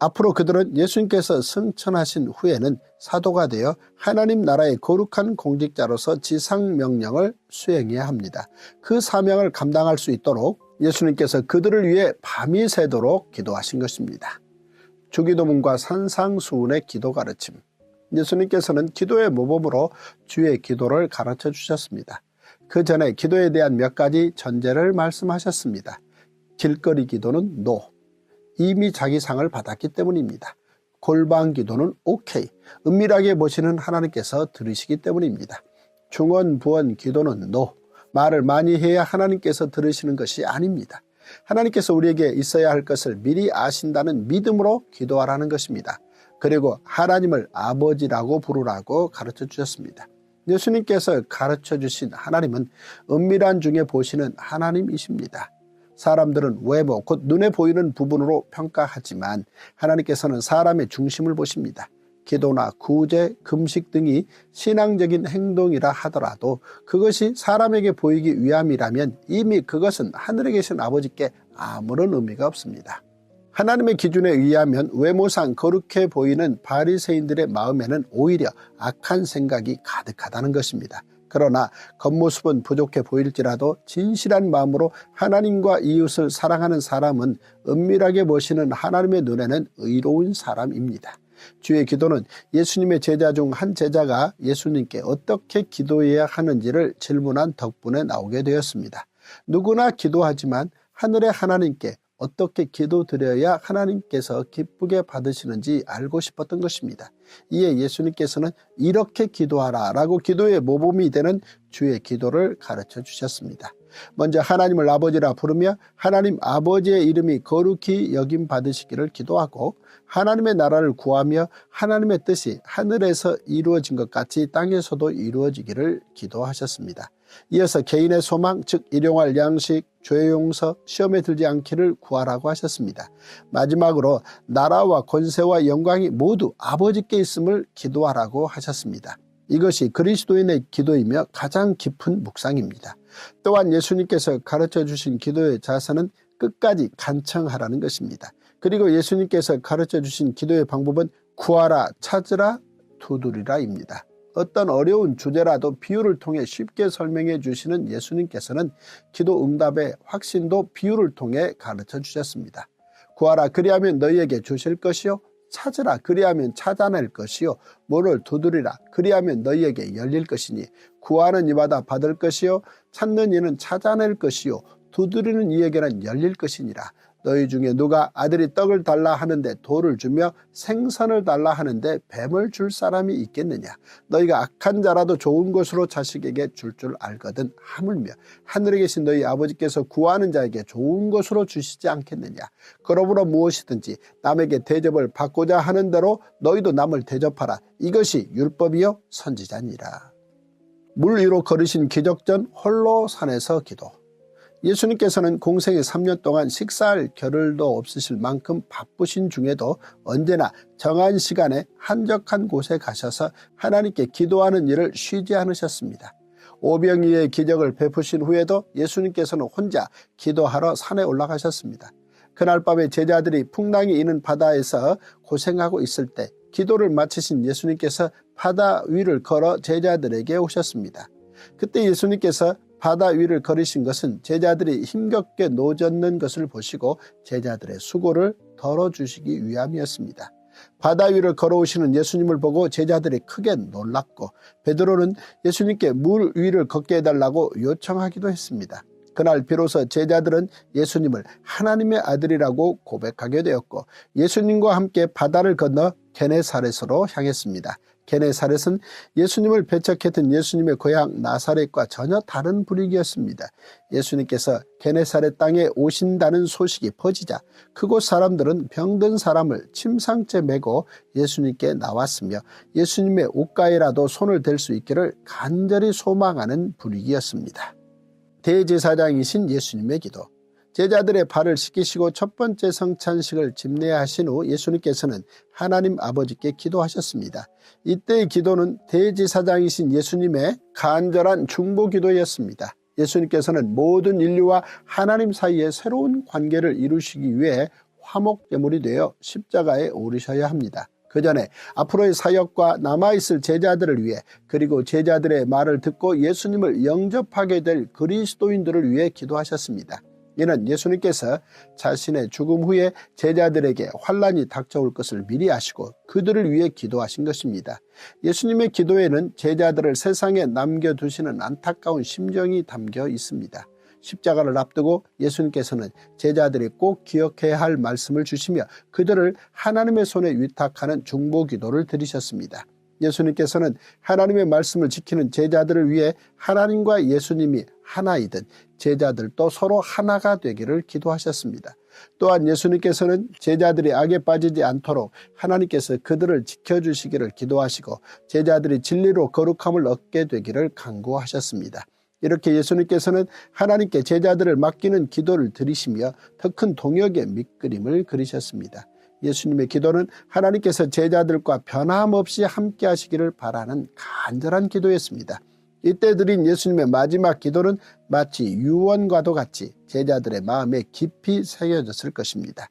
앞으로 그들은 예수님께서 승천하신 후에는 사도가 되어 하나님 나라의 거룩한 공직자로서 지상명령을 수행해야 합니다. 그 사명을 감당할 수 있도록 예수님께서 그들을 위해 밤이 새도록 기도하신 것입니다. 주기도문과 산상수훈의 기도 가르침. 예수님께서는 기도의 모범으로 주의 기도를 가르쳐 주셨습니다. 그 전에 기도에 대한 몇 가지 전제를 말씀하셨습니다. 길거리 기도는 NO. 이미 자기 상을 받았기 때문입니다. 골방 기도는 OK. 은밀하게 보시는 하나님께서 들으시기 때문입니다. 중언부언 기도는 NO. 말을 많이 해야 하나님께서 들으시는 것이 아닙니다. 하나님께서 우리에게 있어야 할 것을 미리 아신다는 믿음으로 기도하라는 것입니다. 그리고 하나님을 아버지라고 부르라고 가르쳐 주셨습니다. 예수님께서 가르쳐 주신 하나님은 은밀한 중에 보시는 하나님이십니다. 사람들은 외모, 곧 눈에 보이는 부분으로 평가하지만 하나님께서는 사람의 중심을 보십니다. 기도나 구제, 금식 등이 신앙적인 행동이라 하더라도 그것이 사람에게 보이기 위함이라면 이미 그것은 하늘에 계신 아버지께 아무런 의미가 없습니다. 하나님의 기준에 의하면 외모상 거룩해 보이는 바리새인들의 마음에는 오히려 악한 생각이 가득하다는 것입니다. 그러나 겉모습은 부족해 보일지라도 진실한 마음으로 하나님과 이웃을 사랑하는 사람은 은밀하게 보시는 하나님의 눈에는 의로운 사람입니다. 주의 기도는 예수님의 제자 중 한 제자가 예수님께 어떻게 기도해야 하는지를 질문한 덕분에 나오게 되었습니다. 누구나 기도하지만 하늘의 하나님께 어떻게 기도드려야 하나님께서 기쁘게 받으시는지 알고 싶었던 것입니다. 이에 예수님께서는 이렇게 기도하라 라고 기도의 모범이 되는 주의 기도를 가르쳐 주셨습니다. 먼저 하나님을 아버지라 부르며 하나님 아버지의 이름이 거룩히 여김 받으시기를 기도하고 하나님의 나라를 구하며 하나님의 뜻이 하늘에서 이루어진 것 같이 땅에서도 이루어지기를 기도하셨습니다. 이어서 개인의 소망, 즉 일용할 양식, 죄 용서, 시험에 들지 않기를 구하라고 하셨습니다. 마지막으로 나라와 권세와 영광이 모두 아버지께 있음을 기도하라고 하셨습니다. 이것이 그리스도인의 기도이며 가장 깊은 묵상입니다. 또한 예수님께서 가르쳐 주신 기도의 자세는 끝까지 간청하라는 것입니다. 그리고 예수님께서 가르쳐 주신 기도의 방법은 구하라, 찾으라, 두드리라입니다. 어떤 어려운 주제라도 비유를 통해 쉽게 설명해 주시는 예수님께서는 기도 응답의 확신도 비유를 통해 가르쳐 주셨습니다. 구하라 그리하면 너희에게 주실 것이요 찾으라 그리하면 찾아낼 것이요 문을 두드리라 그리하면 너희에게 열릴 것이니 구하는 이마다 받을 것이요 찾는 이는 찾아낼 것이요 두드리는 이에게는 열릴 것이니라. 너희 중에 누가 아들이 떡을 달라 하는데 돌을 주며 생선을 달라 하는데 뱀을 줄 사람이 있겠느냐. 너희가 악한 자라도 좋은 것으로 자식에게 줄 알거든 하물며 하늘에 계신 너희 아버지께서 구하는 자에게 좋은 것으로 주시지 않겠느냐. 그러므로 무엇이든지 남에게 대접을 받고자 하는 대로 너희도 남을 대접하라. 이것이 율법이요 선지자니라. 물 위로 걸으신 기적 전 홀로 산에서 기도. 예수님께서는 공생의 3년 동안 식사할 겨를도 없으실 만큼 바쁘신 중에도 언제나 정한 시간에 한적한 곳에 가셔서 하나님께 기도하는 일을 쉬지 않으셨습니다. 오병이의 기적을 베푸신 후에도 예수님께서는 혼자 기도하러 산에 올라가셨습니다. 그날 밤에 제자들이 풍랑이 있는 바다에서 고생하고 있을 때 기도를 마치신 예수님께서 바다 위를 걸어 제자들에게 오셨습니다. 그때 예수님께서 바다 위를 걸으신 것은 제자들이 힘겹게 노젓는 것을 보시고 제자들의 수고를 덜어주시기 위함이었습니다. 바다 위를 걸어오시는 예수님을 보고 제자들이 크게 놀랐고 베드로는 예수님께 물 위를 걷게 해달라고 요청하기도 했습니다. 그날 비로소 제자들은 예수님을 하나님의 아들이라고 고백하게 되었고 예수님과 함께 바다를 건너 게네사렛으로 향했습니다. 게네사렛은 예수님을 배척했던 예수님의 고향 나사렛과 전혀 다른 분위기였습니다. 예수님께서 게네사렛 땅에 오신다는 소식이 퍼지자 그곳 사람들은 병든 사람을 침상째 메고 예수님께 나왔으며 예수님의 옷가에라도 손을 댈 수 있기를 간절히 소망하는 분위기였습니다. 대제사장이신 예수님의 기도. 제자들의 발을 씻기시고 첫 번째 성찬식을 집례하신 후 예수님께서는 하나님 아버지께 기도하셨습니다. 이때의 기도는 대제사장이신 예수님의 간절한 중보기도였습니다. 예수님께서는 모든 인류와 하나님 사이에 새로운 관계를 이루시기 위해 화목제물이 되어 십자가에 오르셔야 합니다. 그 전에 앞으로의 사역과 남아있을 제자들을 위해 그리고 제자들의 말을 듣고 예수님을 영접하게 될 그리스도인들을 위해 기도하셨습니다. 이는 예수님께서 자신의 죽음 후에 제자들에게 환난이 닥쳐올 것을 미리 아시고 그들을 위해 기도하신 것입니다. 예수님의 기도에는 제자들을 세상에 남겨두시는 안타까운 심정이 담겨 있습니다. 십자가를 앞두고 예수님께서는 제자들이 꼭 기억해야 할 말씀을 주시며 그들을 하나님의 손에 위탁하는 중보기도를 드리셨습니다. 예수님께서는 하나님의 말씀을 지키는 제자들을 위해 하나님과 예수님이 하나이든 제자들도 서로 하나가 되기를 기도하셨습니다. 또한 예수님께서는 제자들이 악에 빠지지 않도록 하나님께서 그들을 지켜주시기를 기도하시고 제자들이 진리로 거룩함을 얻게 되기를 간구하셨습니다. 이렇게 예수님께서는 하나님께 제자들을 맡기는 기도를 드리시며 더 큰 동역의 밑그림을 그리셨습니다. 예수님의 기도는 하나님께서 제자들과 변함없이 함께 하시기를 바라는 간절한 기도였습니다. 이때 드린 예수님의 마지막 기도는 마치 유언과도 같이 제자들의 마음에 깊이 새겨졌을 것입니다.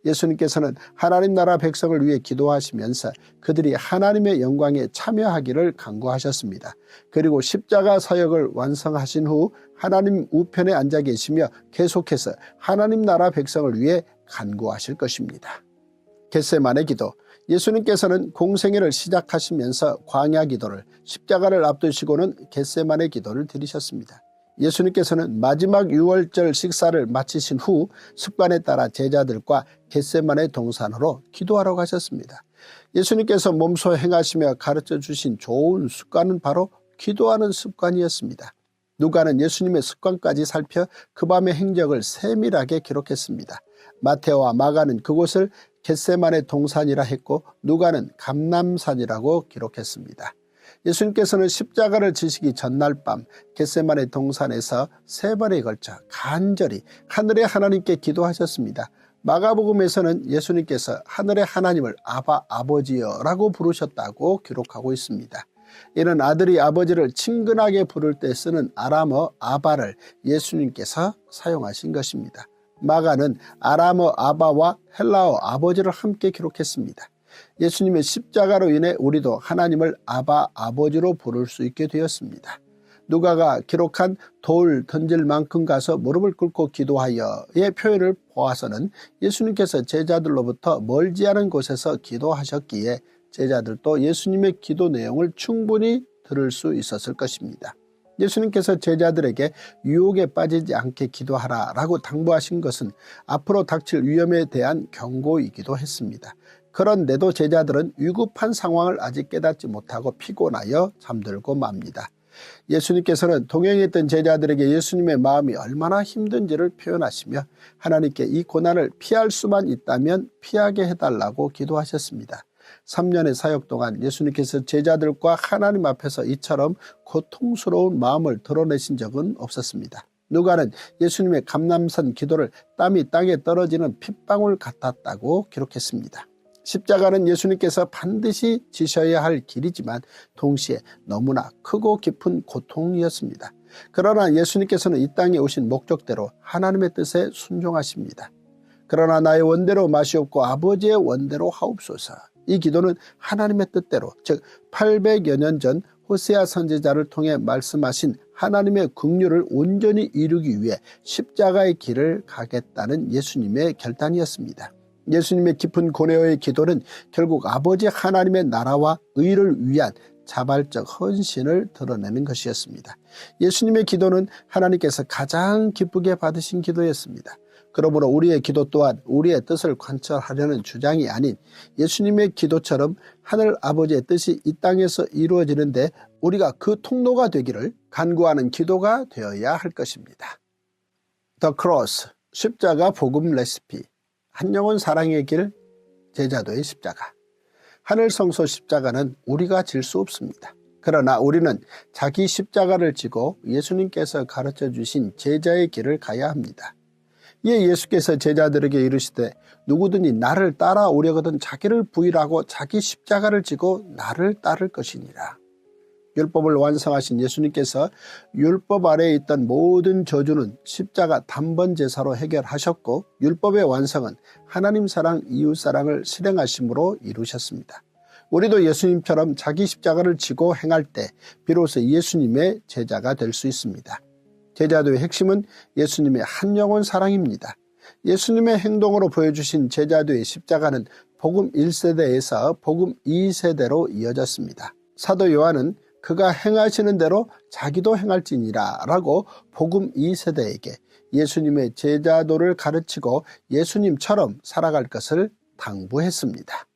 예수님께서는 하나님 나라 백성을 위해 기도하시면서 그들이 하나님의 영광에 참여하기를 간구하셨습니다. 그리고 십자가 사역을 완성하신 후 하나님 우편에 앉아 계시며 계속해서 하나님 나라 백성을 위해 간구하실 것입니다. 겟세마네 기도. 예수님께서는 공생애를 시작하시면서 광야 기도를, 십자가를 앞두시고는 겟세마네 기도를 드리셨습니다. 예수님께서는 마지막 유월절 식사를 마치신 후 습관에 따라 제자들과 겟세마네 동산으로 기도하러 가셨습니다. 예수님께서 몸소 행하시며 가르쳐 주신 좋은 습관은 바로 기도하는 습관이었습니다. 누가는 예수님의 습관까지 살펴 그 밤의 행적을 세밀하게 기록했습니다. 마테오와 마가는 그곳을 겟세마네 동산이라 했고 누가는 감람산이라고 기록했습니다. 예수님께서는 십자가를 지시기 전날 밤 겟세마네 동산에서 3번에 걸쳐 간절히 하늘의 하나님께 기도하셨습니다. 마가복음에서는 예수님께서 하늘의 하나님을 아버지여라고 부르셨다고 기록하고 있습니다. 이는 아들이 아버지를 친근하게 부를 때 쓰는 아람어 아바를 예수님께서 사용하신 것입니다. 마가는 아람어 아바와 헬라어 아버지를 함께 기록했습니다. 예수님의 십자가로 인해 우리도 하나님을 아버지로 부를 수 있게 되었습니다. 누가가 기록한 돌 던질 만큼 가서 무릎을 꿇고 기도하여의 표현을 보아서는 예수님께서 제자들로부터 멀지 않은 곳에서 기도하셨기에 제자들도 예수님의 기도 내용을 충분히 들을 수 있었을 것입니다. 예수님께서 제자들에게 유혹에 빠지지 않게 기도하라라고 당부하신 것은 앞으로 닥칠 위험에 대한 경고이기도 했습니다. 그런데도 제자들은 위급한 상황을 아직 깨닫지 못하고 피곤하여 잠들고 맙니다. 예수님께서는 동행했던 제자들에게 예수님의 마음이 얼마나 힘든지를 표현하시며 하나님께 이 고난을 피할 수만 있다면 피하게 해달라고 기도하셨습니다. 3년의 사역 동안 예수님께서 제자들과 하나님 앞에서 이처럼 고통스러운 마음을 드러내신 적은 없었습니다. 누가는 예수님의 감람산 기도를 땀이 땅에 떨어지는 핏방울 같았다고 기록했습니다. 십자가는 예수님께서 반드시 지셔야 할 길이지만 동시에 너무나 크고 깊은 고통이었습니다. 그러나 예수님께서는 이 땅에 오신 목적대로 하나님의 뜻에 순종하십니다. 그러나 나의 원대로 마시옵고 아버지의 원대로 하옵소서. 이 기도는 하나님의 뜻대로, 즉 800여 년 전 호세아 선지자를 통해 말씀하신 하나님의 긍휼을 온전히 이루기 위해 십자가의 길을 가겠다는 예수님의 결단이었습니다. 예수님의 깊은 고뇌의 기도는 결국 아버지 하나님의 나라와 의를 위한 자발적 헌신을 드러내는 것이었습니다. 예수님의 기도는 하나님께서 가장 기쁘게 받으신 기도였습니다. 그러므로 우리의 기도 또한 우리의 뜻을 관철하려는 주장이 아닌 예수님의 기도처럼 하늘 아버지의 뜻이 이 땅에서 이루어지는데 우리가 그 통로가 되기를 간구하는 기도가 되어야 할 것입니다. The Cross, 십자가 복음 레시피. 한 영혼 사랑의 길, 제자도의 십자가. 하늘 성소 십자가는 우리가 질 수 없습니다. 그러나 우리는 자기 십자가를 지고 예수님께서 가르쳐 주신 제자의 길을 가야 합니다. 이에 예수께서 제자들에게 이르시되 누구든지 나를 따라오려거든 자기를 부인하고 자기 십자가를 지고 나를 따를 것이니라. 율법을 완성하신 예수님께서 율법 아래에 있던 모든 저주는 십자가 단번 제사로 해결하셨고 율법의 완성은 하나님 사랑, 이웃 사랑을 실행하심으로 이루셨습니다. 우리도 예수님처럼 자기 십자가를 지고 행할 때 비로소 예수님의 제자가 될 수 있습니다. 제자도의 핵심은 예수님의 한 영혼 사랑입니다. 예수님의 행동으로 보여주신 제자도의 십자가는 복음 1세대에서 복음 2세대로 이어졌습니다. 사도 요한은 그가 행하시는 대로 자기도 행할지니라 라고 복음 2세대에게 예수님의 제자도를 가르치고 예수님처럼 살아갈 것을 당부했습니다.